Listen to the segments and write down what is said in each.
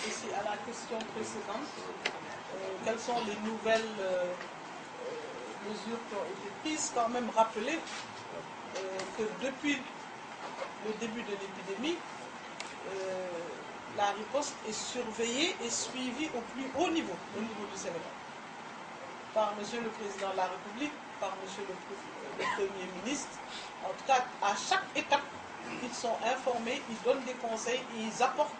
aussi à la question précédente. Quelles sont les nouvelles mesures qui ont été prises? Quand même rappeler que depuis le début de l'épidémie, la riposte est surveillée et suivie au plus haut niveau, au niveau du Sénégal, par Monsieur le Président de la République, par Monsieur le Premier ministre. En tout cas, à chaque étape, ils sont informés, ils donnent des conseils, ils apportent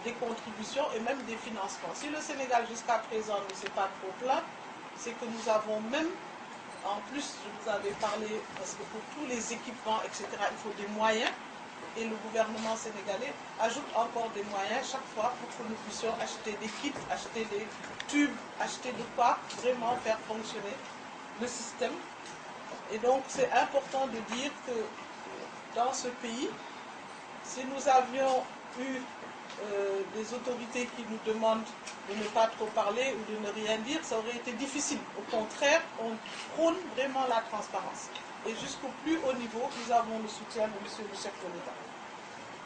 des contributions et même des financements. Si le Sénégal jusqu'à présent ne s'est pas trop plaint, c'est que nous avons même, en plus, je vous avais parlé, parce que pour tous les équipements, etc., il faut des moyens, et le gouvernement sénégalais ajoute encore des moyens chaque fois pour que nous puissions acheter des kits, acheter des tubes, acheter de quoi vraiment faire fonctionner le système. Et donc c'est important de dire que dans ce pays, si nous avions eu des autorités qui nous demandent de ne pas trop parler ou de ne rien dire, ça aurait été difficile. Au contraire, on prône vraiment la transparence. Et jusqu'au plus haut niveau, nous avons le soutien de Monsieur le chef de l'État.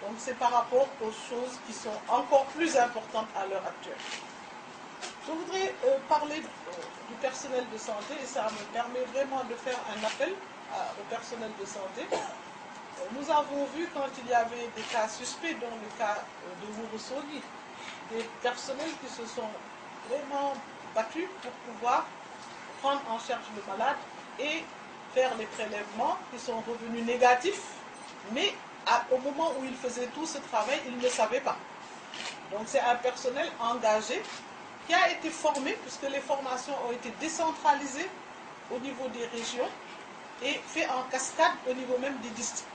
Donc c'est par rapport aux choses qui sont encore plus importantes à l'heure actuelle. Je voudrais parler du personnel de santé, et ça me permet vraiment de faire un appel au personnel de santé. Nous avons vu quand il y avait des cas suspects, dont le cas de Wourossogui, des personnels qui se sont vraiment battus pour pouvoir prendre en charge le malade et faire les prélèvements qui sont revenus négatifs, mais au moment où ils faisaient tout ce travail, ils ne le savaient pas. Donc c'est un personnel engagé qui a été formé, puisque les formations ont été décentralisées au niveau des régions et fait en cascade au niveau même des districts.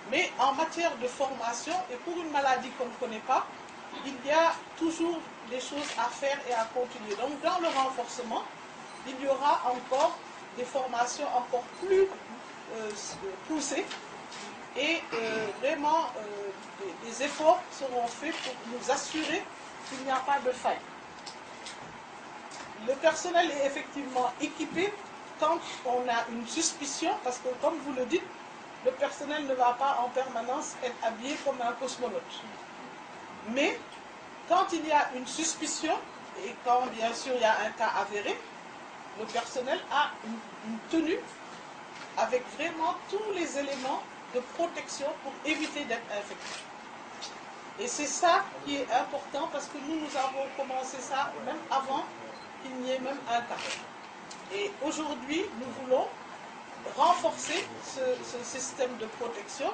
Mais en matière de formation, et pour une maladie qu'on ne connaît pas, il y a toujours des choses à faire et à continuer. Donc dans le renforcement, il y aura encore des formations encore plus poussées et vraiment des efforts seront faits pour nous assurer qu'il n'y a pas de faille. Le personnel est effectivement équipé quand on a une suspicion, parce que comme vous le dites, le personnel ne va pas en permanence être habillé comme un cosmonaute. Mais quand il y a une suspicion, et quand bien sûr il y a un cas avéré, le personnel a une tenue avec vraiment tous les éléments de protection pour éviter d'être infecté. Et c'est ça qui est important, parce que nous avons commencé ça même avant qu'il n'y ait même un cas. Et aujourd'hui, nous voulons renforcer ce système de protection